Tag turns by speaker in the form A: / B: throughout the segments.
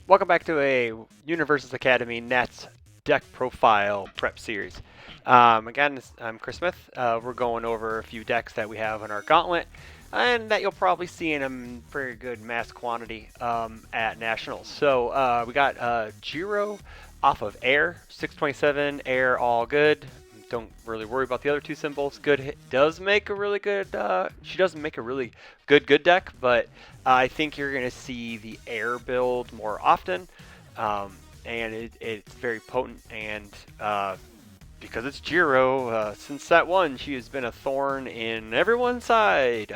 A: Welcome back to a Universes Academy Nats deck profile prep series. Again, I'm Chris Smith. We're going over a few decks that we have in our gauntlet, and that you'll probably see in a pretty good mass quantity at Nationals. So we got Jiro off of Air, 627, Air, all good. Don't really worry about the other two symbols. Good does make a really good. She doesn't make a really good deck, but I think you're going to see the air build more often, and it's very potent. And because it's Jiro, since set one, she has been a thorn in everyone's side.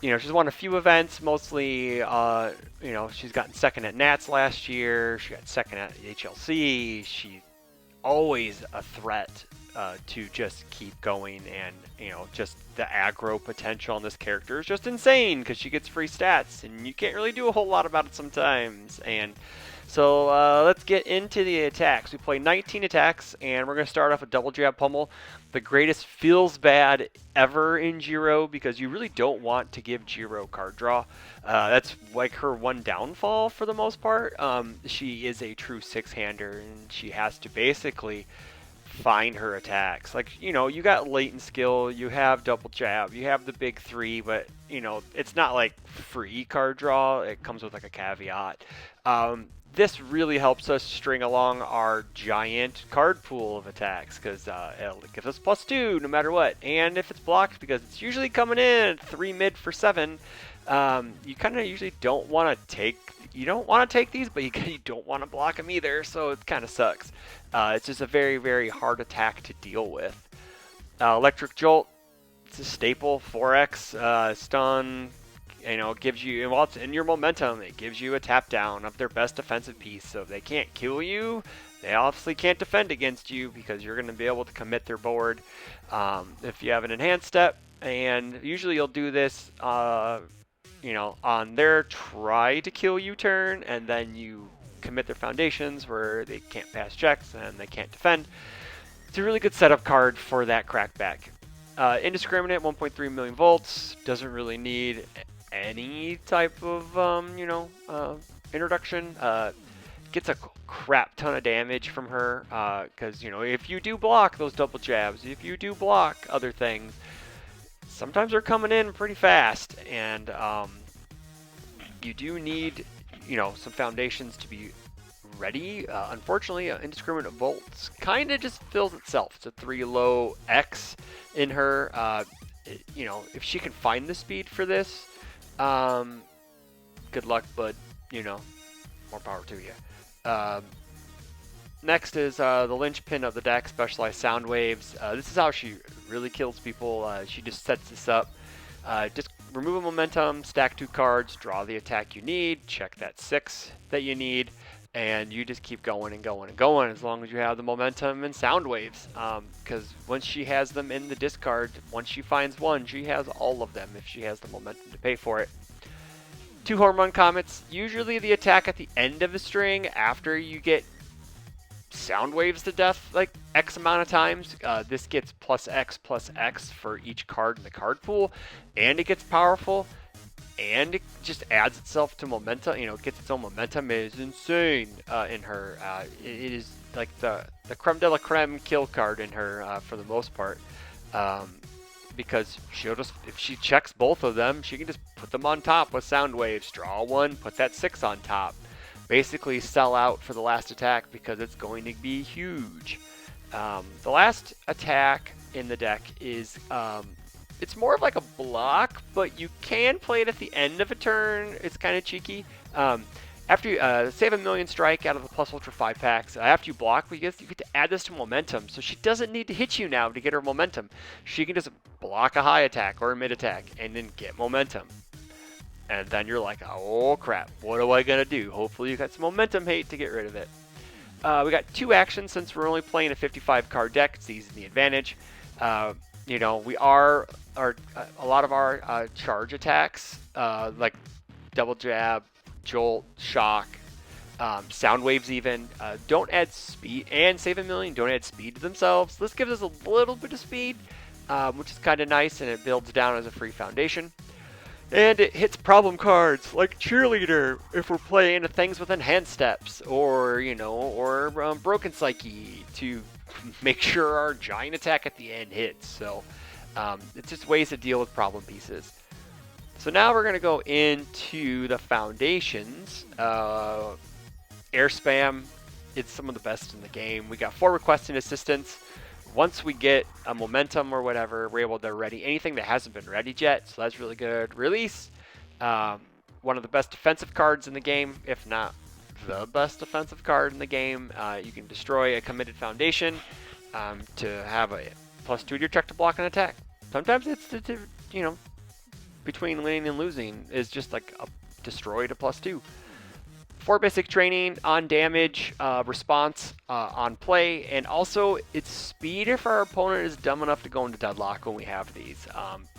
A: She's won a few events, mostly, she's gotten second at Nats last year. She got second at HLC. She's always a threat to just keep going, and just the aggro potential on this character is just insane because she gets free stats and you can't really do a whole lot about it sometimes. And so let's get into the attacks. We play 19 attacks, and we're going to start off with double jab pummel. The greatest feels bad ever in Jiro because you really don't want to give Jiro card draw. That's like her one downfall for the most part. She is a true six-hander, and she has to basically find her attacks. Like, you got latent skill, you have double jab, you have the big three, but it's not like free card draw. It comes with like a caveat. This really helps us string along our giant card pool of attacks because it gives us +2 no matter what. And if it's blocked, because it's usually coming in at 3 mid for 7, you kind of usually don't want to take. You don't want to take these, but you don't want to block them either, so it kind of sucks. It's just a very, very hard attack to deal with. Electric Jolt, it's a staple. 4x stun. Gives you, while it's in your momentum, it gives you a tap down of their best defensive piece. So if they can't kill you, they obviously can't defend against you because you're going to be able to commit their board. If you have an enhanced step, and usually you'll do this, on their try to kill you turn, and then you commit their foundations where they can't pass checks and they can't defend. It's a really good setup card for that crackback. Indiscriminate, 1.3 million volts, doesn't really need any type of introduction. Gets a crap ton of damage from her because if you do block those double jabs, if you do block other things, sometimes they're coming in pretty fast, and you do need some foundations to be ready. Unfortunately, Indiscriminate Volts kind of just fills itself. It's a 3 low X in her. If she can find the speed for this, good luck, but more power to you. Next is the linchpin of the deck, Specialized Sound Waves. This is how she really kills people. She just sets this up. Just remove a momentum, stack 2 cards, draw the attack you need, check that 6 that you need, and you just keep going and going and going as long as you have the momentum and sound waves. Because once she has them in the discard, once she finds one, she has all of them if she has the momentum to pay for it. 2 Home Run Comets, usually the attack at the end of the string after you get sound waves to death like X amount of times. This gets +X for each card in the card pool, and it gets powerful, and it just adds itself to momentum. It gets its own momentum. It is insane in her. It is like the creme de la creme kill card in her for the most part, because she'll just, if she checks both of them, she can just put them on top with sound waves, draw one, put that 6 on top. Basically sell out for the last attack because it's going to be huge. The last attack in the deck is, it's more of like a block, but you can play it at the end of a turn. It's kind of cheeky. After you save a million strike out of the Plus Ultra 5 packs, after you block, you get to add this to momentum. So she doesn't need to hit you now to get her momentum. She can just block a high attack or a mid attack and then get momentum. And then you're like, oh crap, what am I going to do? Hopefully you got some momentum hate to get rid of it. We got 2 actions since we're only playing a 55 card deck. It's easy the advantage. We are, a lot of our charge attacks, like double jab, jolt, shock, sound waves even, don't add speed, and save a million, don't add speed to themselves. This gives us a little bit of speed, which is kind of nice, and it builds down as a free foundation. And it hits problem cards like Cheerleader if we're playing things with enhanced steps, or Broken Psyche to make sure our giant attack at the end hits. So it's just ways to deal with problem pieces. So now we're going to go into the foundations. Air spam, it's some of the best in the game. We got 4 requesting assistance. Once we get a momentum or whatever, we're able to ready anything that hasn't been readied yet, so that's really good. Release, one of the best defensive cards in the game, if not the best defensive card in the game. You can destroy a committed foundation to have a +2 to your check to block an attack. Sometimes it's, between winning and losing is just like a destroy to +2. 4 basic training on damage, response on play, and also its speed if our opponent is dumb enough to go into deadlock when we have these.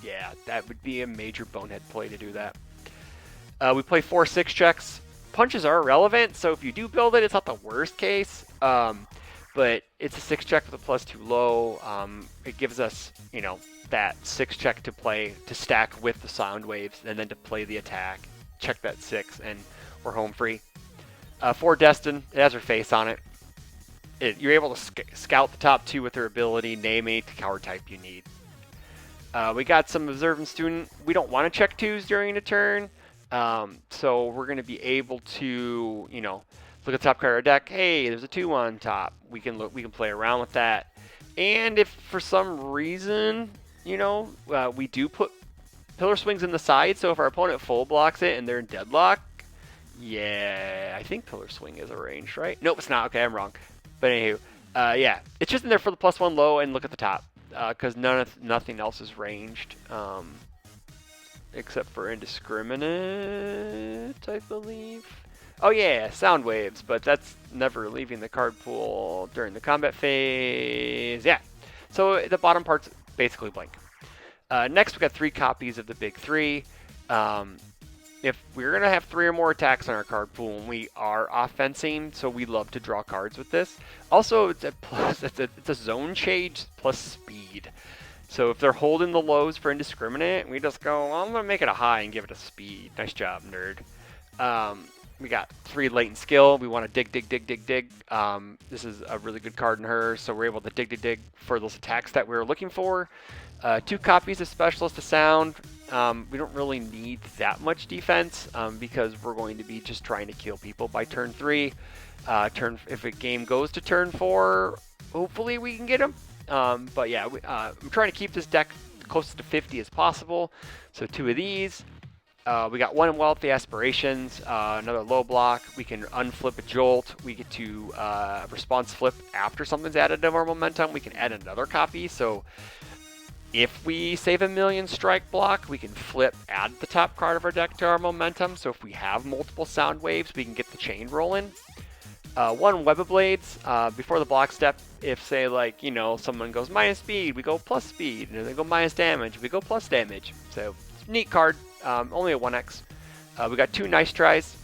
A: Yeah, that would be a major bonehead play to do that. We play 4 6 checks. Punches are irrelevant, so if you do build it, it's not the worst case. But it's a 6 check with a +2 low. It gives us, that 6 check to play, to stack with the sound waves, and then to play the attack. Check that 6, and we're home free. 4 Destin, it has her face on it. You're able to scout the top 2 with her ability, name any coward type you need. We got some Observant Student. We don't want to check 2s during a turn, so we're going to be able to, look at the top card of our deck. Hey, there's a 2 on top. We can play around with that. And if for some reason, we do put Pillar Swings in the side, so if our opponent full blocks it and they're in deadlock, yeah, I think Pillar Swing is arranged, right? Nope, it's not. Okay, I'm wrong. But anywho, yeah, it's just in there for the +1 low, and look at the top, because nothing else is ranged, except for Indiscriminate, I believe. Oh yeah, Sound Waves, but that's never leaving the card pool during the combat phase. Yeah, so the bottom part's basically blank. Next, we got 3 copies of the big 3. If we're going to have 3 or more attacks on our card pool, and we are offensing, so we love to draw cards with this. Also, it's a zone change plus speed. So if they're holding the lows for Indiscriminate, we just go, well, I'm going to make it a high and give it a speed. Nice job, nerd. We got 3 latent skill. We want to dig. This is a really good card in her, so we're able to dig for those attacks that we were looking for. 2 copies of Specialist to Sound. We don't really need that much defense because we're going to be just trying to kill people by turn 3. If a game goes to turn 4, hopefully we can get them. But yeah, I'm trying to keep this deck close to 50 as possible. So 2 of these. We got 1 Wealthy Aspirations, another low block. We can unflip a Jolt. We get to response flip after something's added to our momentum. We can add another copy. So if we save a million strike block, we can add the top card of our deck to our momentum. So if we have multiple sound waves, we can get the chain rolling. 1 Web of Blades before the block step. If say someone goes minus speed, we go plus speed, and if they go minus damage, we go plus damage. So neat card. Only a 1x. We got 2 Nice Tries.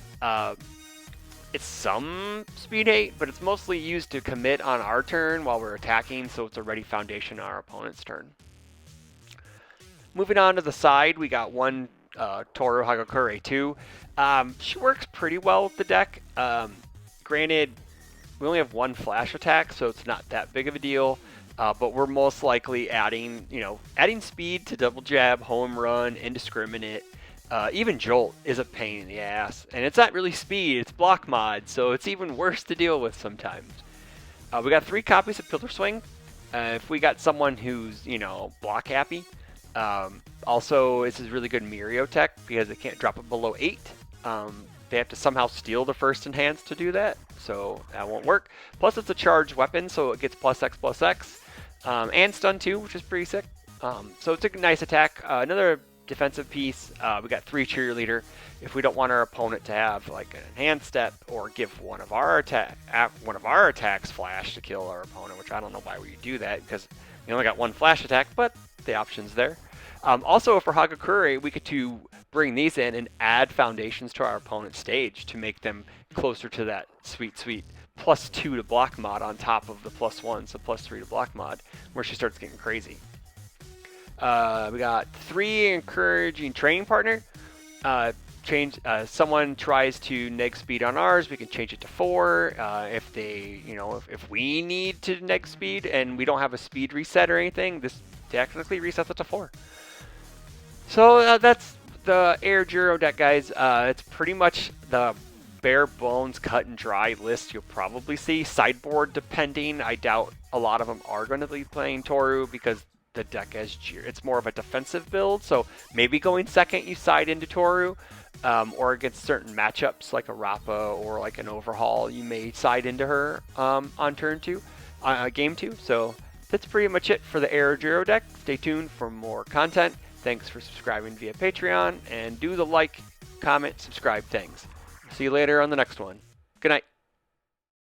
A: It's some speed 8, but it's mostly used to commit on our turn while we're attacking, so it's a ready foundation on our opponent's turn. Moving on to the side, we got 1 Toru Hagakure 2. She works pretty well with the deck. Granted, we only have 1 flash attack, so it's not that big of a deal. But we're most likely adding speed to double jab, home run, indiscriminate. Even Jolt is a pain in the ass. And it's not really speed, it's block mod, so it's even worse to deal with sometimes. We got 3 copies of Pillar Swing. If we got someone who's, block happy. Also, this is really good Mirio tech because they can't drop it below 8. They have to somehow steal the first enhance to do that, so that won't work. Plus, it's a charged weapon, so it gets +X+X. And stun too, which is pretty sick. So it's a nice attack. Another defensive piece. We got 3 Cheerleader. If we don't want our opponent to have like an enhanced step or give one of our attacks flash to kill our opponent, which I don't know why we do that because we only got 1 flash attack, but the option's there. Also, for Hagakure, we get to bring these in and add foundations to our opponent's stage to make them closer to that sweet +2 to block mod on top of the +1, so +3 to block mod, where she starts getting crazy. We got 3 Encouraging Training Partner. someone tries to neg speed on ours, we can change it to 4. If they, if we need to neg speed and we don't have a speed reset or anything, this technically resets it to 4. So that's the Air Jiro deck, guys. It's pretty much the bare bones, cut and dry list you'll probably see. Sideboard depending, I doubt a lot of them are going to be playing Toru because the deck has Jiro. It's more of a defensive build, so maybe going second you side into Toru, or against certain matchups like a Rappa or like an Overhaul, you may side into her on turn 2, game 2. So that's pretty much it for the Air Jiro deck. Stay tuned for more content. Thanks for subscribing via Patreon, and do the like, comment, subscribe things. See you later on the next one. Good night.